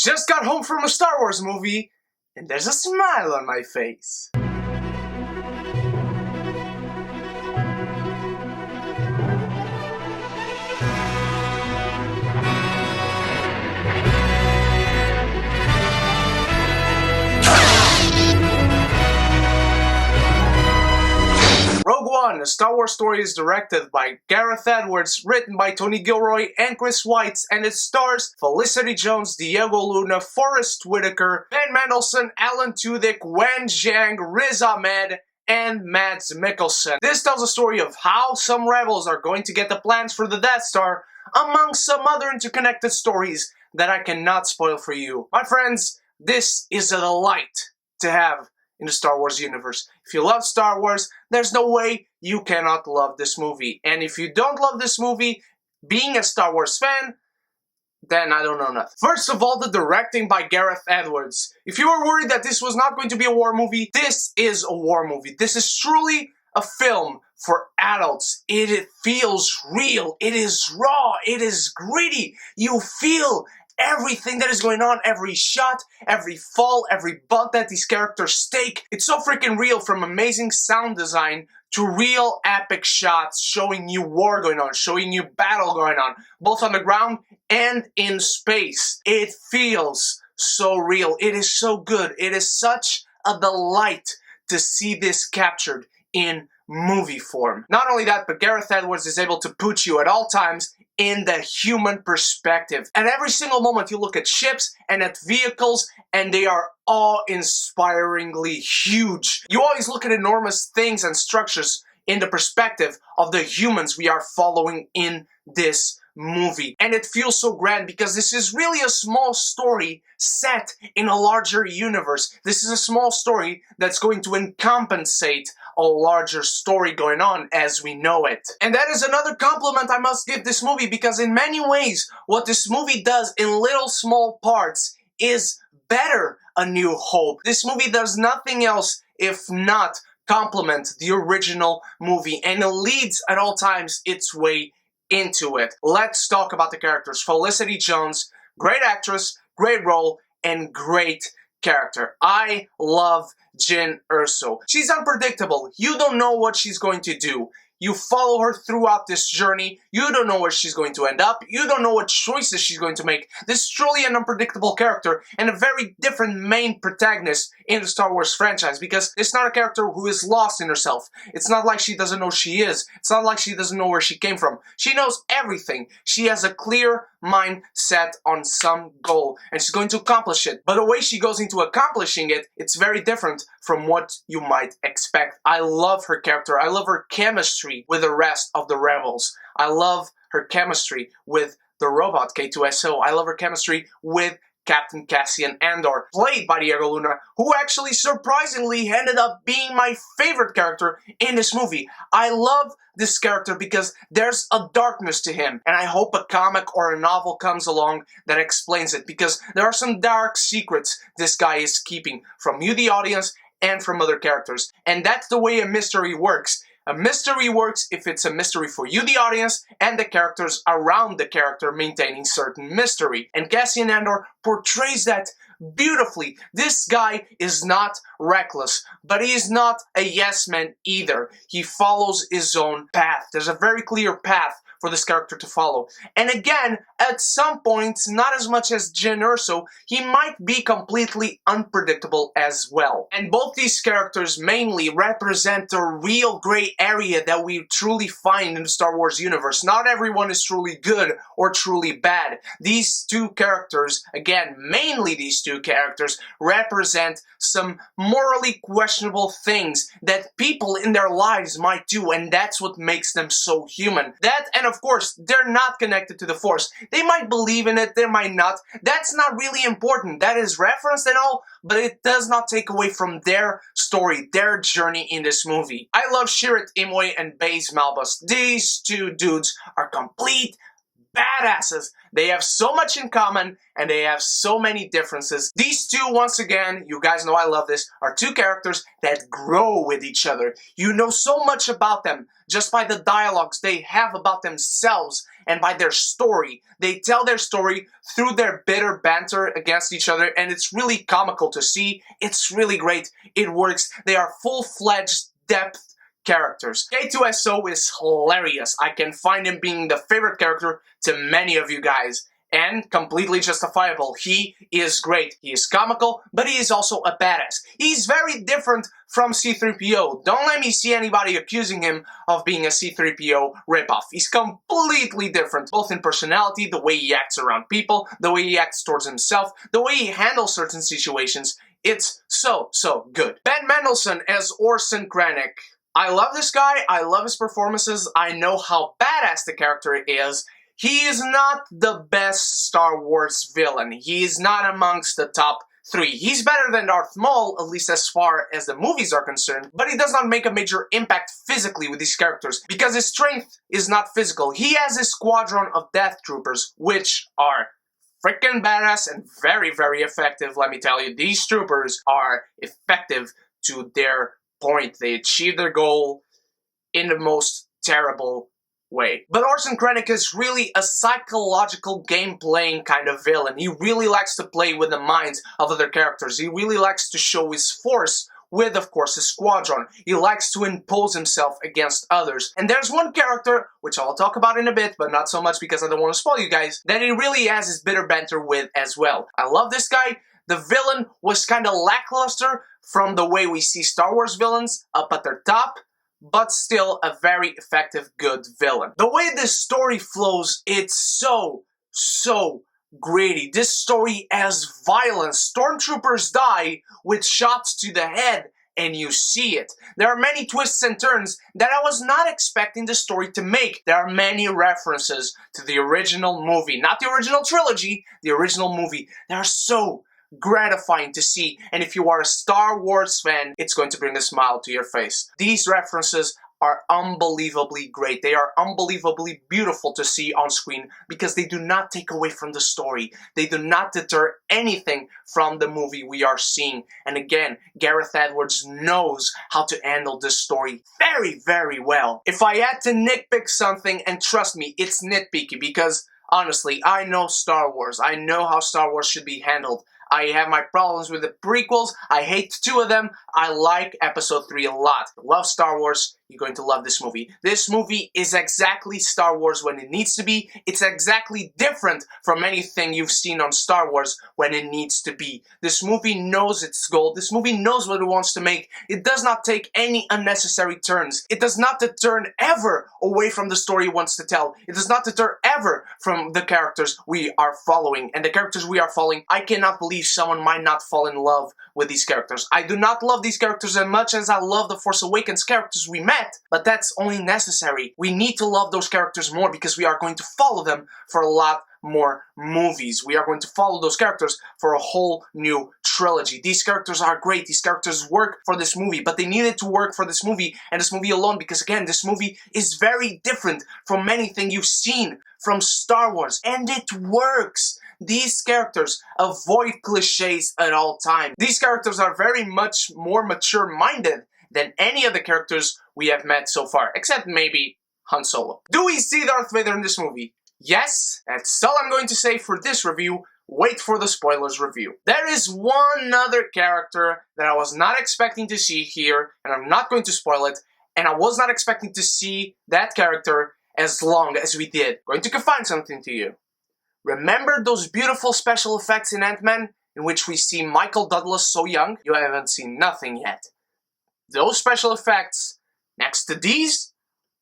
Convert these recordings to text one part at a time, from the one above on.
Just got home from a Star Wars movie, and there's a smile on my face. Rogue One, a Star Wars story, is directed by Gareth Edwards, written by Tony Gilroy and Chris Weitz, and it stars Felicity Jones, Diego Luna, Forrest Whitaker, Ben Mendelsohn, Alan Tudyk, Wen Zhang, Riz Ahmed, and Mads Mikkelsen. This tells a story of how some rebels are going to get the plans for the Death Star, among some other interconnected stories that I cannot spoil for you. My friends, this is a delight to have in the Star Wars universe. If you love Star Wars, there's no way you cannot love this movie. And if you don't love this movie, being a Star Wars fan, then I don't know nothing. First of all, the directing by Gareth Edwards. If you were worried that this was not going to be a war movie, this is a war movie. This is truly a film for adults. It feels real. It is raw. It is gritty. You feel everything that is going on, every shot, every fall, every bump that these characters take. It's so freaking real, from amazing sound design to real epic shots showing you war going on, showing you battle going on, both on the ground and in space. It feels so real. It is so good. It is such a delight to see this captured in movie form. Not only that, but Gareth Edwards is able to put you at all times in the human perspective. At every single moment you look at ships and at vehicles, and they are awe-inspiringly huge. You always look at enormous things and structures in the perspective of the humans we are following in this movie. And it feels so grand because this is really a small story set in a larger universe. This is a small story that's going to encompassate a larger story going on as we know it. And that is another compliment I must give this movie, because in many ways what this movie does in little small parts is better A New Hope. This movie does nothing else if not complement the original movie, and it leads at all times its way into it. Let's talk about the characters. Felicity Jones, great actress, great role, and great character. I love Jyn Erso. She's unpredictable. You don't know what she's going to do. You follow her throughout this journey. You don't know where she's going to end up. You don't know what choices she's going to make. This is truly an unpredictable character and a very different main protagonist in the Star Wars franchise, because it's not a character who is lost in herself. It's not like she doesn't know who she is. It's not like she doesn't know where she came from. She knows everything. She has a clear mind set on some goal, and she's going to accomplish it. But the way she goes into accomplishing it, it's very different from what you might expect. I love her character. I love her chemistry with the rest of the rebels. I love her chemistry with the robot K2SO. I love her chemistry with Captain Cassian Andor, played by Diego Luna, who actually surprisingly ended up being my favorite character in this movie. I love this character because there's a darkness to him, and I hope a comic or a novel comes along that explains it, because there are some dark secrets this guy is keeping from you, the audience, and from other characters. And that's the way a mystery works. A mystery works if it's a mystery for you, the audience, and the characters around the character maintaining certain mystery. And Cassian Andor portrays that beautifully. This guy is not reckless, but he is not a yes man either. He follows his own path. There's a very clear path for this character to follow. And again, at some points, not as much as Jyn Erso, he might be completely unpredictable as well. And both these characters mainly represent the real gray area that we truly find in the Star Wars universe. Not everyone is truly good or truly bad. These two characters, again, mainly these two characters, represent some morally questionable things that people in their lives might do, and that's what makes them so human. That, and of course, they're not connected to the Force. They might believe in it, they might not. That's not really important. That is referenced and all, but it does not take away from their story, their journey in this movie. I love Chirrut Imwe and Baze Malbus. These two dudes are complete badasses. They have so much in common, and they have so many differences. These two, once again, you guys know I love this, are two characters that grow with each other. You know so much about them just by the dialogues they have about themselves and by their story. They tell their story through their bitter banter against each other, and it's really comical to see. It's really great. It works. They are full-fledged depth characters. K2SO is hilarious. I can find him being the favorite character to many of you guys. And completely justifiable. He is great. He is comical, but he is also a badass. He's very different from C-3PO. Don't let me see anybody accusing him of being a C-3PO ripoff. He's completely different, both in personality, the way he acts around people, the way he acts towards himself, the way he handles certain situations. It's so good. Ben Mendelsohn as Orson Krennic. I love this guy. I love his performances. I know how badass the character is. He is not the best Star Wars villain. He is not amongst the top 3. He's better than Darth Maul, at least as far as the movies are concerned, but he does not make a major impact physically with these characters, because his strength is not physical. He has his squadron of Death Troopers, which are freaking badass and very effective, let me tell you. These troopers are effective to their point. They achieve their goal in the most terrible way. But Orson Krennic is really a psychological game-playing kind of villain. He really likes to play with the minds of other characters. He really likes to show his force with, of course, his squadron. He likes to impose himself against others. And there's one character, which I'll talk about in a bit, but not so much because I don't want to spoil you guys, that he really has his bitter banter with as well. I love this guy. The villain was kind of lackluster from the way we see Star Wars villains up at their top, but still a very effective, good villain. The way this story flows, it's so gritty. This story has violence. Stormtroopers die with shots to the head, and you see it. There are many twists and turns that I was not expecting the story to make. There are many references to the original movie. Not the original trilogy, the original movie. They are so gratifying to see, and if you are a Star Wars fan, it's going to bring a smile to your face. These references are unbelievably great. They are unbelievably beautiful to see on screen because they do not take away from the story. They do not deter anything from the movie we are seeing. And again, Gareth Edwards knows how to handle this story very well. If I had to nitpick something, and trust me, it's nitpicky because honestly, I know Star Wars. I know how Star Wars should be handled. I have my problems with the prequels. I hate 2 of them. I like Episode 3 a lot. Love Star Wars. You're going to love this movie. This movie is exactly Star Wars when it needs to be. It's exactly different from anything you've seen on Star Wars when it needs to be. This movie knows its goal. This movie knows what it wants to make. It does not take any unnecessary turns. It does not deter ever away from the story it wants to tell. It does not deter ever from the characters we are following. And the characters we are following, I cannot believe someone might not fall in love with these characters. I do not love these characters as much as I love the Force Awakens characters we met. But that's only necessary. We need to love those characters more because we are going to follow them for a lot more movies. We are going to follow those characters for a whole new trilogy. These characters are great. These characters work for this movie, but they needed to work for this movie and this movie alone because, again, this movie is very different from anything you've seen from Star Wars, and it works. These characters avoid cliches at all times. These characters are very much more mature-minded than any of the characters we have met so far, except maybe Han Solo. Do we see Darth Vader in this movie? Yes, that's all I'm going to say for this review. Wait for the spoilers review. There is one other character that I was not expecting to see here, and I'm not going to spoil it, and I was not expecting to see that character as long as we did. Going to confide something to you. Remember those beautiful special effects in Ant-Man, in which we see Michael Douglas so young? You haven't seen nothing yet. Those special effects, next to these,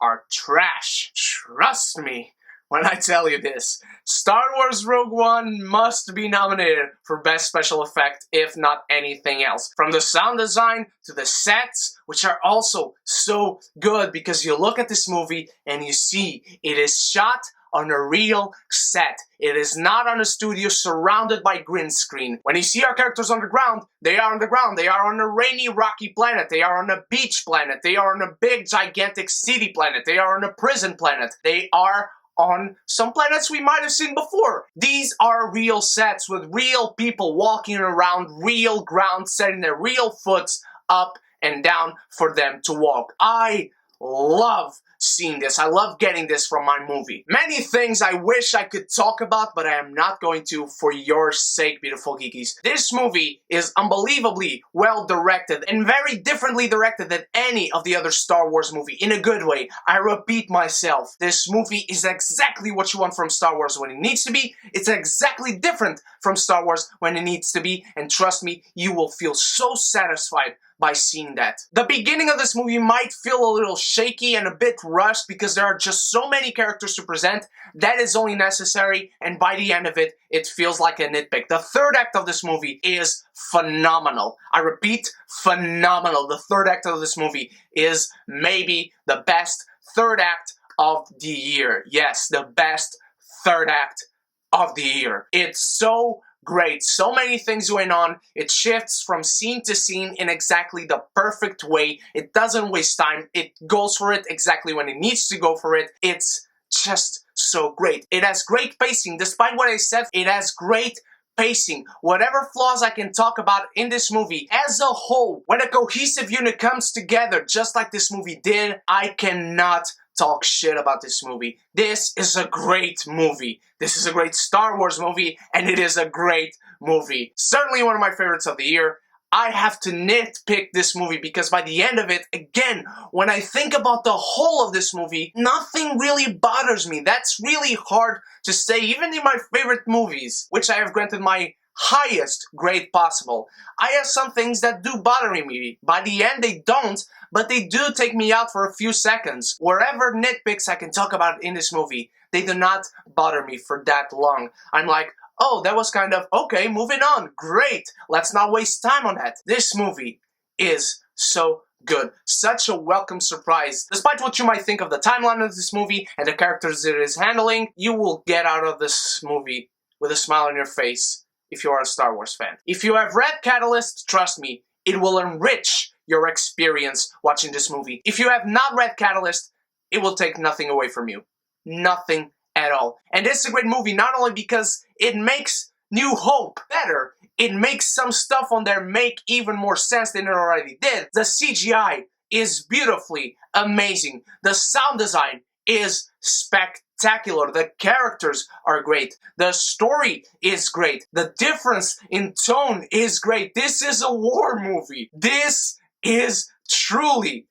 are trash. Trust me when I tell you this. Star Wars Rogue One must be nominated for Best Special Effect, if not anything else. From the sound design to the sets, which are also so good because you look at this movie and you see it is shot on a real set. It is not on a studio surrounded by green screen. When you see our characters on the ground, they are on the ground. They are on a rainy, rocky planet. They are on a beach planet. They are on a big, gigantic city planet. They are on a prison planet. They are on some planets we might have seen before. These are real sets with real people walking around real ground, setting their real foot up and down for them to walk. I love seeing this. I love getting this from my movie. Many things I wish I could talk about, but I am not going to for your sake, beautiful geekies. This movie is unbelievably well directed and very differently directed than any of the other Star Wars movie, in a good way. I repeat myself, this movie is exactly what you want from Star Wars when it needs to be. It's exactly different from Star Wars when it needs to be, and trust me, you will feel so satisfied by seeing that. The beginning of this movie might feel a little shaky and a bit rushed because there are just so many characters to present. That is only necessary, and by the end of it, it feels like a nitpick. The third act of this movie is phenomenal. I repeat, phenomenal. The third act of this movie is maybe the best third act of the year. Yes, the best third act of the year. It's so great. So many things going on. It shifts from scene to scene in exactly the perfect way. It doesn't waste time. It goes for it exactly when it needs to go for it. It's just so great. It has great pacing. Despite what I said, it has great pacing. Whatever flaws I can talk about in this movie, as a whole, when a cohesive unit comes together, just like this movie did, I cannot talk shit about this movie. This is a great movie. This is a great Star Wars movie, and it is a great movie. Certainly one of my favorites of the year. I have to nitpick this movie because by the end of it, again, when I think about the whole of this movie, nothing really bothers me. That's really hard to say, even in my favorite movies, which I have granted my highest grade possible. I have some things that do bother me. By the end, they don't, but they do take me out for a few seconds. Wherever nitpicks I can talk about in this movie, they do not bother me for that long. I'm like, oh, that was kind of, okay, moving on, great. Let's not waste time on that. This movie is so good. Such a welcome surprise. Despite what you might think of the timeline of this movie and the characters it is handling, you will get out of this movie with a smile on your face if you are a Star Wars fan. If you have read Catalyst, trust me, it will enrich your experience watching this movie. If you have not read Catalyst, it will take nothing away from you. Nothing at all. And this is a great movie not only because it makes New Hope better, it makes some stuff on there make even more sense than it already did. The CGI is beautifully amazing. The sound design is spectacular. The characters are great. The story is great. The difference in tone is great. This is a war movie. This is truly,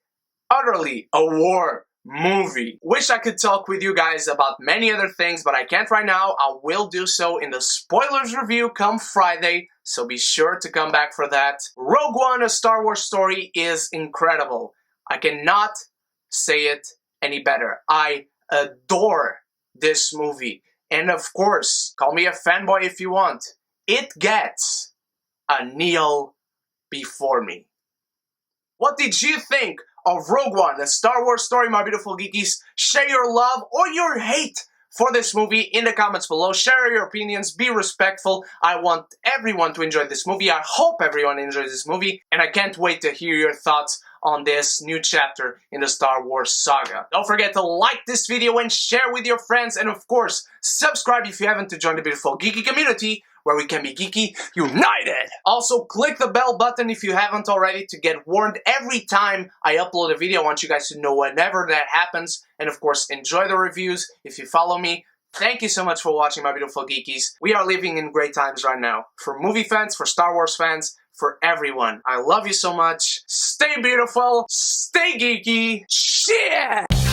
utterly a war movie. Wish I could talk with you guys about many other things, but I can't right now. I will do so in the spoilers review come Friday, so be sure to come back for that. Rogue One, A Star Wars Story is incredible. I cannot say it any better. I adore this movie. And of course, call me a fanboy if you want. It gets a kneel before me. What did you think of Rogue One, A Star Wars Story, my beautiful geekies? Share your love or your hate for this movie in the comments below. Share your opinions, be respectful. I want everyone to enjoy this movie. I hope everyone enjoys this movie, and I can't wait to hear your thoughts on this new chapter in the Star Wars saga. Don't forget to like this video and share with your friends, and of course, subscribe if you haven't to join the beautiful geeky community, where we can be geeky united. Also, click the bell button if you haven't already to get warned every time I upload a video. I want you guys to know whenever that happens. And of course, enjoy the reviews if you follow me. Thank you so much for watching, my beautiful geekies. We are living in great times right now. For movie fans, for Star Wars fans, for everyone. I love you so much. Stay beautiful, stay geeky. Shit!